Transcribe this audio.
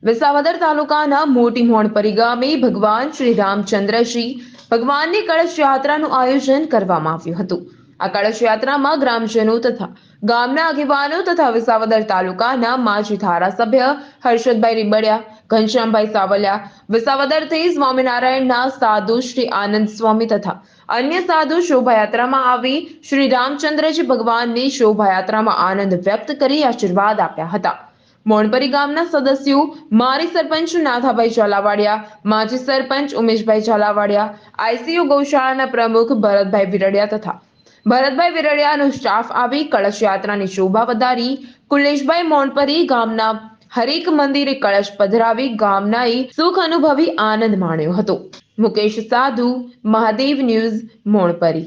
વિસાવદર તાલુકાના મોટી મોણપરી ગામે ભગવાન શ્રી રામચંદ્રજી ભગવાનની કળશ યાત્રાનું આયોજન કરવામાં આવ્યું હતું। આ કળશ યાત્રામાં ગ્રામજનો તથા ગામના આગેવાનો તથા વિસાવદર તાલુકાના માજી ધારાસભ્ય હર્ષદભાઈ રીબડિયા, ઘનશ્યામભાઈ સાવલિયા, વિસાવદરથી સ્વામિનારાયણના સાધુ શ્રી આનંદ સ્વામી તથા અન્ય સાધુ શોભાયાત્રામાં આવી શ્રી રામચંદ્રજી ભગવાનની શોભાયાત્રામાં આનંદ વ્યક્ત કરી આશીર્વાદ આપ્યા હતા। મોણપરી ગામના સદસ્યો મારી સરપંચ નાથાભાઈ ઝાલાવાડિયા, માજી સરપંચ ઉમેશભાઈ ઝાલાવાડિયા, આઈસીયુ ગૌશાળાના પ્રમુખ ભરતભાઈ વિરડિયા તથા ભરતભાઈ વિરડિયાનો સ્ટાફ આવી કળશ યાત્રાની શોભા વધારી કુલેશભાઈ મોણપરી ગામના હરેક મંદિરે કળશ પધરાવી ગામનાએ સુખ અનુભવી આનંદ માણ્યો હતો। મુકેશ સાધુ, મહાદેવ ન્યૂઝ, મોણપરી।